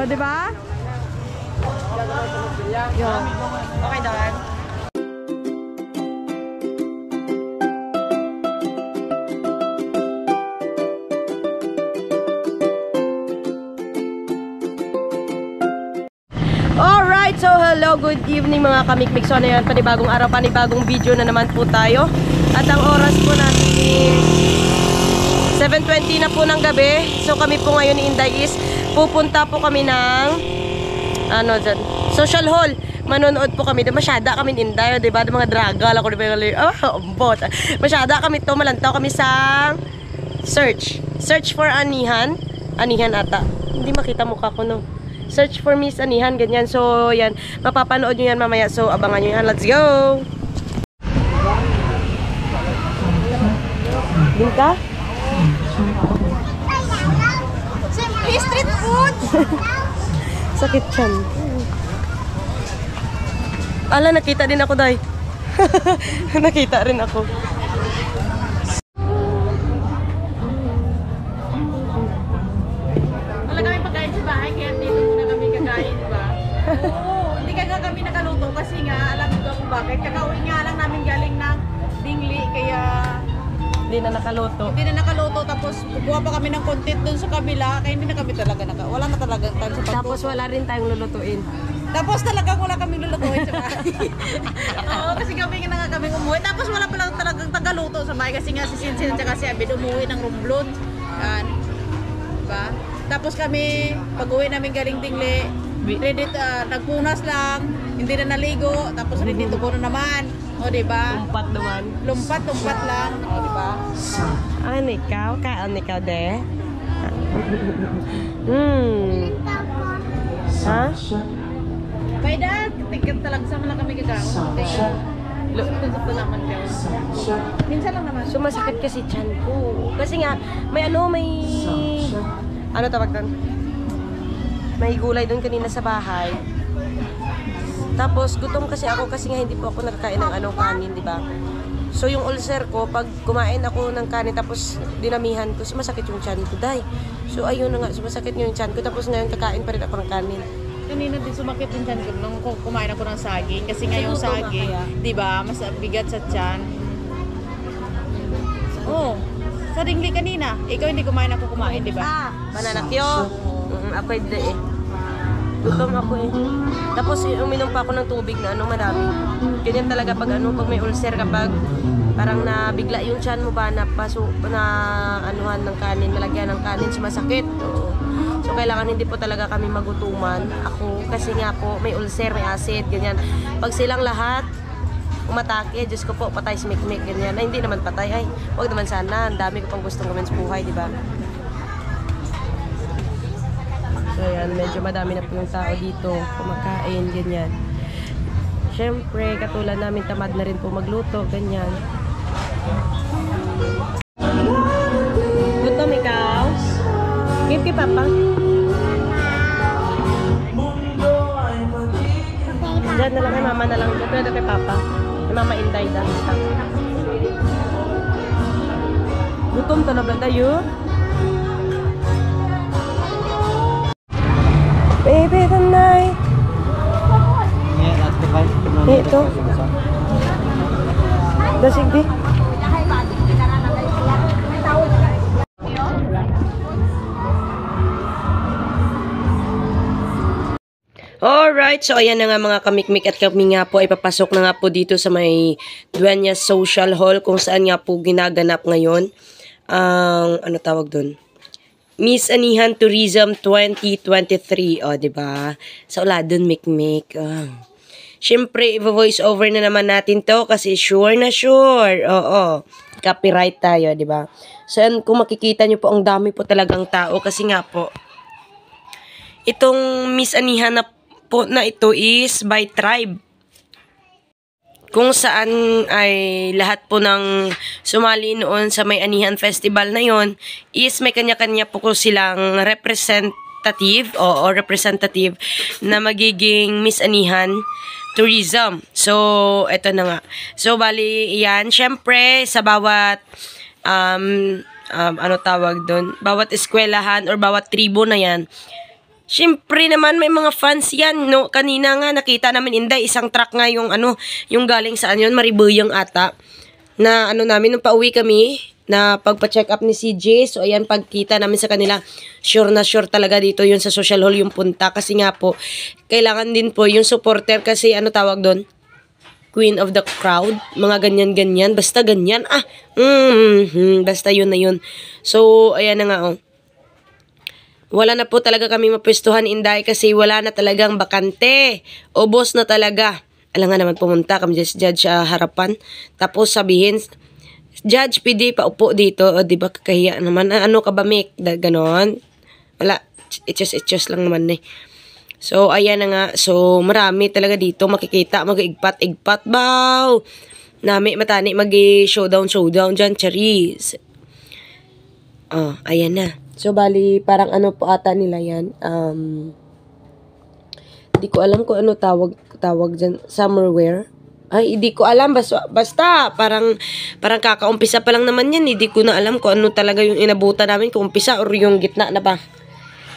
O, diba? Okay, Dan. Alright, so hello, good evening mga kamikmik. So ano yan, panibagong araw, panibagong video na naman po tayo. At ang oras po natin is 7:20 na po ng gabi. So kami po ngayon ni Inday is pupunta po kami ng social hall. Manonood po kami. Masyada kami ni Inday, diba? Mga dragal ako, diba? Masyada kami to, malantaw kami sa search for Anihan ata. Hindi makita mukha ko, no? Search for Miss Anihan, ganyan. So, yan. Mapapanood nyo yan mamaya. So, abangan nyo yan. Let's go! Din ka? Simply street food! Sakit yan. Ala, nakita din ako, Day. Nakita rin ako. Wala kami pagkain sa bahay, kaya dito muna kami kakain, diba? Oo, hindi kaya kami nakaluto kasi nga, alam ko kung bakit. Kakauwi nga lang namin galing ng Dingli, kaya Hindi na nakaluto. hindi na nakaluto. Tapos kukuha pa kami ng content dun sa kabila, kaya hindi na kami talaga wala na talaga time sa pagluto. Tapos wala rin tayong lulutuin. Tapos talagang wala kaming lulutuin sa bahay. Oo, kasi gabi nga kami umuwi. Tapos wala pa lang talagang tagaluto sa bahay kasi nga si Sinsin at si Abid umuwi ng Romblon. Yan. Diba? Tapos kami, pag-uwi namin galing Dingli, ready, nagpunas lang, hindi na naligo, tapos ready to go na naman. O, diba? Umpat naman. Lumpat lang. O, diba? Ano ikaw? Kaan ikaw, de? Ha? By that, ticket talaga sama lang kami gagawin. Sakto naman kayo. Minsan lang naman. Sumasakit kasi tiyan ko. Kasi nga, may ano tawag doon? May gulay doon kanina sa bahay. Tapos gutom kasi ako kasi nga hindi po ako nakakain ng kanin, di ba? So yung ulcer ko, pag kumain ako ng kanin tapos dinamihan ko, sumasakit yung tiyan ko, Day. So ayun na nga, sumasakit yung tiyan ko. Tapos ngayon kakain pa rin ako ng kanin. Kanina din sumakit yung tiyan ko nung kumain ako ng saging. Kasi nga yung saging, di ba, mas bigat sa tiyan. Oo. Sa Dingli kanina, ikaw hindi kumain, ako kumain, di ba? Banana kyo. Ako hindi eh. Gutom ako eh. Tapos uminom pa ako ng tubig na marami. Ganyan talaga pag may ulcer, kapag parang nabigla yung tiyan mo ba, anuhan ng kanin, nalagyan ng kanin, sumasakit. So kailangan hindi po talaga kami magutuman. Ako kasi nga po may ulcer, may acid, ganyan. Pag silang lahat umatake, Diyos ko po, patay smikmik, ganyan. Ay, hindi naman patay, ay, huwag naman sana. Ang dami ko pang gustong gawin sa buhay, di ba? So, ayan, medyo madami na po yung tao dito, kumakain, ganyan. Siyempre, katulad namin, tamad na rin po magluto, ganyan. Gutom ikaw? Give kay Papa. Diyan na lang kay Mama na lang. Diyan na kay Papa. Kay Mama Inday dahil. Gutom talaga tayo. Baby tonight. Ito. Dasig di. Alright, so ayan na nga mga kamikmik at kami nga po ay papasok na nga po dito sa may Dueñas Social Hall kung saan nga po ginaganap ngayon ang ano tawag doon? Miss Anihan Tourism 2023. O, diba? Sa uladon, mikmik. Siyempre, i-voice over na naman natin to kasi sure na sure. Oo. Copyright tayo, diba? So, kung makikita nyo po, ang dami po talagang tao kasi nga po, itong Miss Anihan na po na ito is by tribe. Kung saan ay lahat po ng sumali noon sa may Anihan Festival na yon is may kanya-kanya po silang representative o representative na magiging Miss Anihan Tourism. So, eto na nga. So, bali yan. Syempre, sa bawat ano tawag doon? Bawat eskwelahan or bawat tribo na yan, Siyempre naman may mga fans yan, no? Kanina nga nakita namin Inday, isang truck nga yung yung galing saan yun, Maribuyang ata. Na namin nung pauwi kami, na pagpa-check up ni CJ. So ayan, pagkita namin sa kanila, sure na sure talaga dito yun sa social hall yung punta. Kasi nga po, kailangan din po yung supporter kasi tawag doon? Queen of the crowd. Mga ganyan-ganyan. Basta ganyan. Basta yun na yun. So, ayan na nga wala na po talaga kami mapwestuhan, Inday, kasi wala na talagang bakante. Ubos na talaga. Alam nga naman pumunta kami judge sa harapan. Tapos sabihin, Judge, pwede pa upo dito. O, diba kakahiya naman. Ano ka ba, Mick? Ganon. Wala. Itchos lang naman eh. So, ayan na nga. So, marami talaga dito makikita. Mag-igpat-igpat. Bow! Nami, matani, mag-showdown dyan. Charis. Oh, ayan na. So, bali, parang po ata nila yan. Di ko alam kung ano tawag dyan. Summerwear. Ay, hindi ko alam. Basta, parang kakaumpisa pa lang naman yan. Hindi ko na alam kung ano talaga yung inabutan namin. Kung umpisa or yung gitna na ba.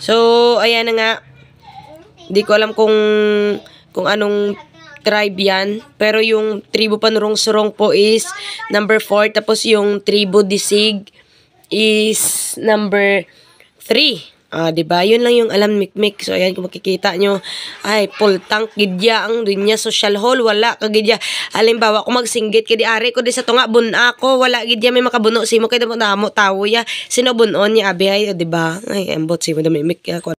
So, ayan na nga. Hindi ko alam kung anong tribe yan. Pero yung tribo Panurong-Surong po is number 4. Tapos yung tribo Disig is number 3. Diba? Yun lang yung alam, Mikmik. So, ayan, kung makikita nyo, ay, full tank, gidya, ang dunya social hall, wala, kagidya. Halimbawa, kung magsinggit, kadi ari ko di sa tunga, buna ako, wala, gidya, may makabuno, simo, kaya mo namo, tawo ya, sino bunon niya, abi, ay, diba? Ay, embot, simo, dami, Mik, ako.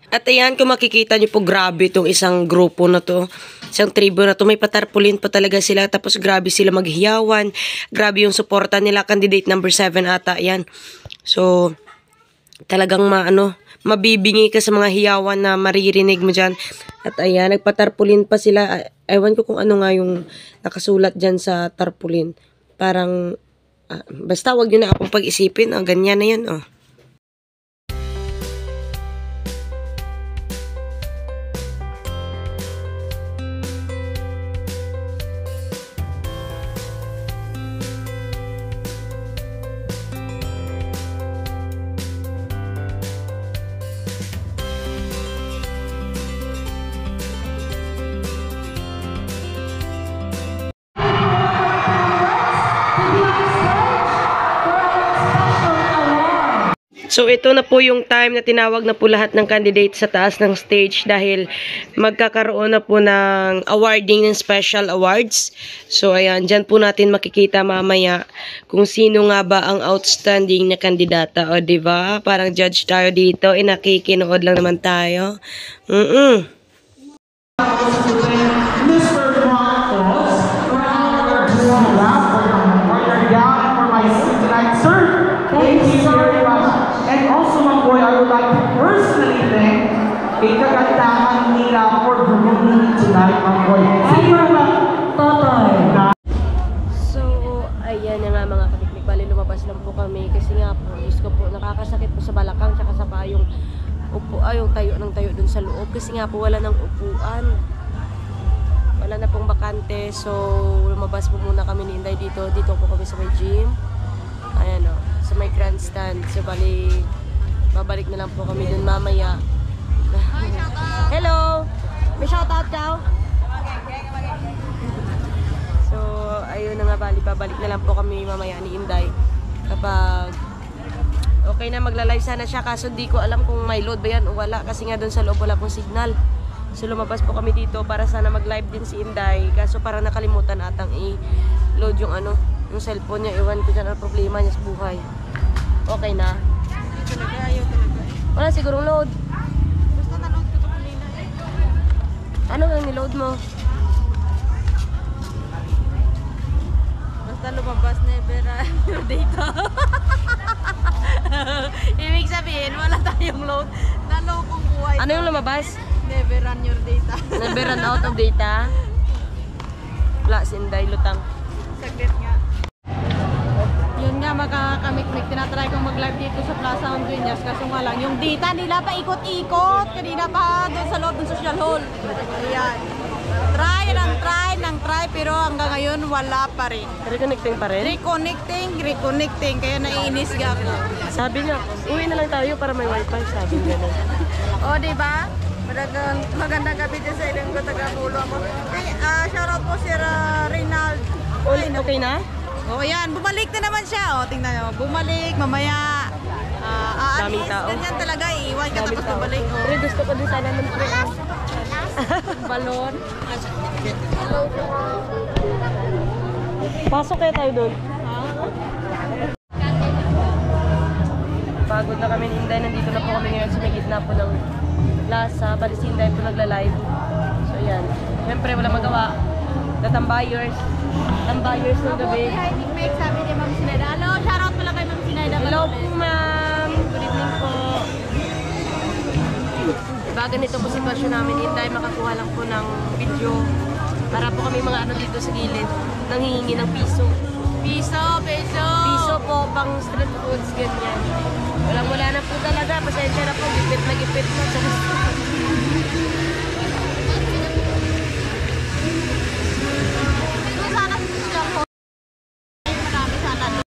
At ayan, kung makikita nyo po, grabe itong isang grupo na to. Isang tribo na to. May patarpulin pa talaga sila. Tapos grabe sila maghiyawan. Grabe yung suporta nila. Candidate number 7 ata. Ayan. So, talagang mabibingi ka sa mga hiyawan na maririnig mo dyan. At ayan, nagpatarpulin pa sila. Ewan ko kung ano nga yung nakasulat dyan sa tarpulin. Parang, basta wag nyo na akong pag-isipin. Ganyan na yan. So, ito na po yung time na tinawag na po lahat ng candidates sa taas ng stage dahil magkakaroon na po ng awarding ng special awards. So, ayan, dyan po natin makikita mamaya kung sino nga ba ang outstanding na kandidata. O, diba? Parang judge tayo dito. Nakikinood lang naman tayo. I would like to personally thank kagandahan nila for bringing tonight, my boy. So, ayan na nga mga kabiklik. Bali, lumabas lang po kami kasi nga po, Diyos ko po, nakakasakit po sa balakang tsaka sa paa yung tayo ng tayo dun sa loob kasi nga po wala ng upuan. Wala na pong bakante. So, lumabas po muna kami ni Inday dito. Dito po kami sa may gym. Ayan o, sa may grandstand. So, bali, babalik na lang po kami dun mamaya. Hello! May shoutout daw? So, ayun na nga, babalik na lang po kami mamaya ni Inday. Kapag okay na, magla-live sana siya. Kaso di ko alam kung may load ba yan o wala. Kasi nga dun sa loob wala pong signal. So, lumabas po kami dito para sana mag-live din si Inday. Kaso parang nakalimutan atang i-load yung yung cellphone niya. Iwan ko dyan ang problema niya sa buhay. Okay na? Ayaw talaga. Wala sigurong load. Basta na-load ko ito kanina eh. Ano ang niload mo? Basta lumabas, never your data. Ibig sabihin, wala tayong load. Na-load kong buhay. Ano yung lumabas? Never run your data. Never run out of data? Wala, si Inday, lutang. Saglit nga. Yun nga, magkakamik-mik. Tinatry kong mag-live dito sa Plaza Honduras. Kaso nga lang, yung data nila pa ikot-ikot. Kanina pa doon sa loob ng social hall. Ayan. Try and try ng try pero hanggang ngayon wala pa rin. Reconnecting pa rin? Reconnecting. Kaya naiinis ga ako. Sabi niya, uwi na lang tayo para may wifi. Sabi niya na. O, diba? Magandang gabi dyan sa ilang ko, taga-pulo ako. Shoutout po si Reynald. Okay na? O, yan. Bumalik na naman siya. O, tingnan nyo. Bumalik, mamaya. Daming tao. Ganyan talaga. Iiwan ka tapos bumalik. O. Pre, gusto ko din sana ng pre. Balon. Pasok kaya tayo doon. Pagod na kami ni Inday. Nandito na po kami ngayon sa may gitna po ng plaza. Bali si Inday po nagla-live. So yan. Siyempre wala magawa. Tambayers ng gabi. Hi, Nick Meg. Sabi ni Ma'am Sinayda. Hello, shoutout pala kay Ma'am Sinayda. Hello po ma'am. Good evening po. Diba ganito po sitwasyon namin. Inday makakuha lang po ng video. Para po kami mga ano dito sa gilid. Nanghihingi ng piso. Piso po pang street foods, ganyan. Wala na po talaga. Pasensya na po. Gipit na. Sana silang ho. Marami sana doon.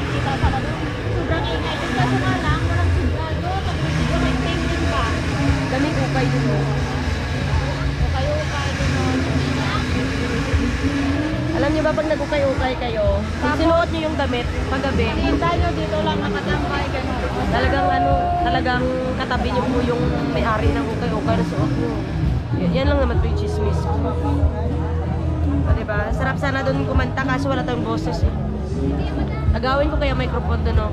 Kita sana doon. Sobrang ingay. Kaso nga lang, walang signal doon. Tapos may tingin pa. Daming upay din mo. Ukay doon. Alam niyo ba pag nag-ukay-ukay kayo, pag sinuot niyo yung damit paggabi, Hinta nyo dito lang nakatambay. Ganun. talagang katabi niyo po yung may-ari ng ukay-ukay na suot niyo. Yan lang naman po yung chismis ko. O, diba? Sarap sana doon kumanta kaso wala tayong boses eh. Agawin ko kaya microphone doon, no?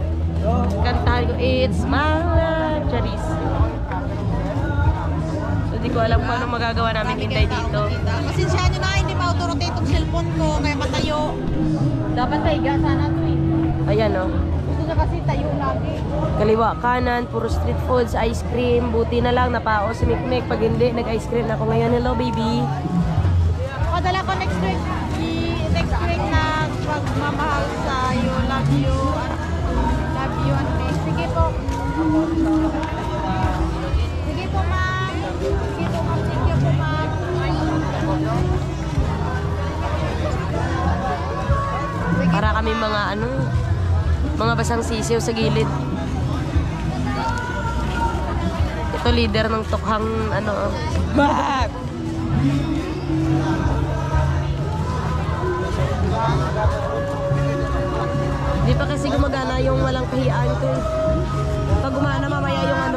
Kantahan ko, it's my life, Charis. So, di ko alam kung anong magagawa namin Inday dito. Pasensyahan nyo na, hindi ma-auto-rotate itong cellphone ko, kaya matayo. Dapat tahiga sana ito eh. Ayan, no? Gusto niya kasi tayo lagi. Kaliwa, kanan, puro street foods, ice cream. Buti na lang, napao si Mikmek. Pag hindi, nag-ice cream ako ngayon. Hello, baby. Padala ko next week na pagmamahal sa you, love you, and me. Sige po. Sige po, ma'am. Sige po, ma'am. Thank you po, ma'am. Para kami mga basang sisiw sa gilid. Ito leader ng tukhang Bak! Di pa kasi gumagana yung walang kahiyan ko. Pag gumana mamaya yung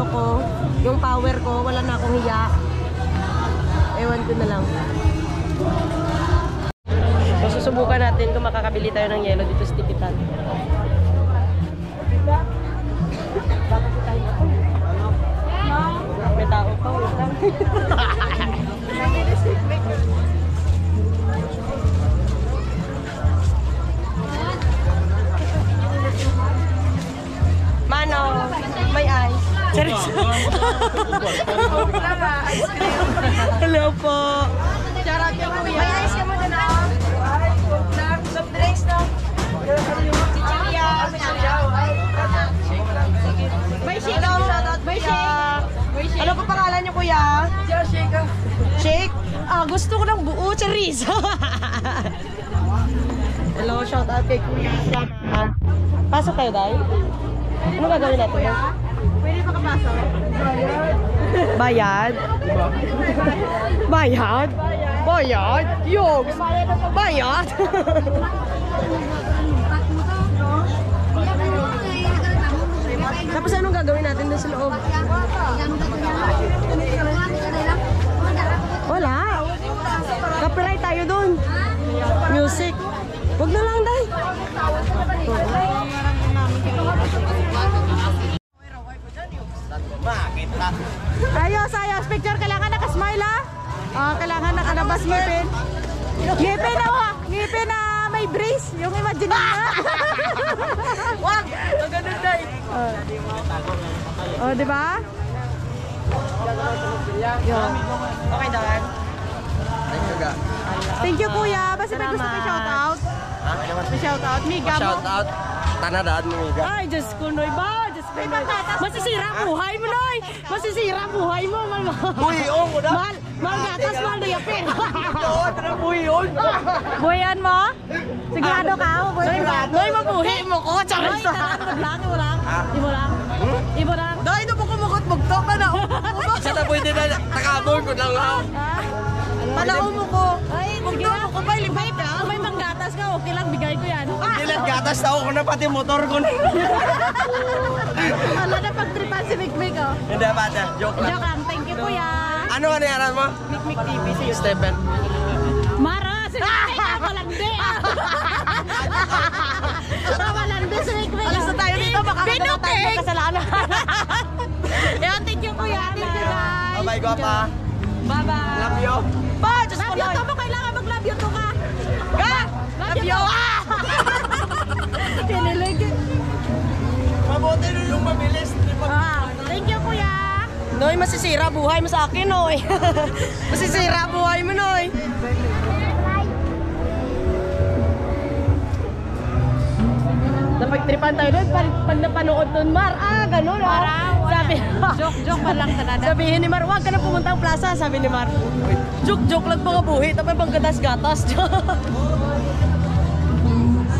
yung power ko, wala na akong hiya. Ewan ko na lang. So susubukan natin kung makakabili tayo ng yelo dito sa Tipitan. May tao pa. Mano, may ice. Hello po. May ice ka mo dun ako. Soft drinks no? Chichiria. May shake. May shake. Ano pa pangalan niyo kuya? Shake. Shake? Gusto ko ng buo, Charis. Hello, shout out kay kuya. Pasok tayo, Day. Ano gagawin natin? Pwede makapasok? Bayad? Bayad? Bayad? Yogs? Bayad? Tapos anong gagawin natin doon sa loob? Wala. Copyright tayo doon. Music. Wag na lang, Day. Ayos. Picture. Kailangan nakasmile ha? Kailangan nakalabas ngipin. Ngipin na may brace. Yung imagine na. Wag! Ang ganun, Day. Diba? Okay, Dan. Thank you, kuya. Basta may gusto ko shoutout. May shoutout. Miga mo. Shout out. Tanadaan mo, Miga. Ay, Diyos ko, Noy ba? Diyos ko, Masisira buhay mo, Noy! Masisira buhay mo, mal. Buhiyon mo na. Mal gatas, mal na yapin. Oo, tara buhiyon. Buhayan mo? Sigurado ka ako, Noy, mabuhi mo ko. Charis. Ibo lang. Ibo lang. Noy, ito po kumukot bugtok ka na. Isa na pwede na takabon ko lang ha. Palaon mo ko. Ay, sige na. Bugtok mo ko ba? Libay ka. Kung may manggatas ka, okay lang, bigay ko yan. Ilan gatas tao ko na pati motor ko na. Wala na pagtripan si Mikmik, oh. Hindi ba na? Joke lang. Joke lang, thank you kuya. Ano ka niyaran mo? Mikmik TV sa'yo. Stephen. Mara, si Mikmik, kamalandi. Kamalandi si Mikmik. Alis na tayo dito. Baka Binok, tayo eh. kasalanan. Yan, thank you kuya. Thank you guys. Bye-bye, guwapa. Bye-bye. Love you. Pa, Diyos ko, Love you Noy. to mo, kailangan mag-love you to ka. Ga! Love you. Kinilig. Mabuti nun yung mabilis. Thank you kuya. Noy, masisira buhay mo sa akin, Noy. Masisira buhay mo, Noy. Napagtripan tayo doon, pag napanood doon, Mar, ganun, Sabi, Joke pa lang talaga. sabihin ni Mar, huwag ka na pumunta ang plaza, sabi ni Mar. Joke lang mga buhi, tapos pang gatas-gatas.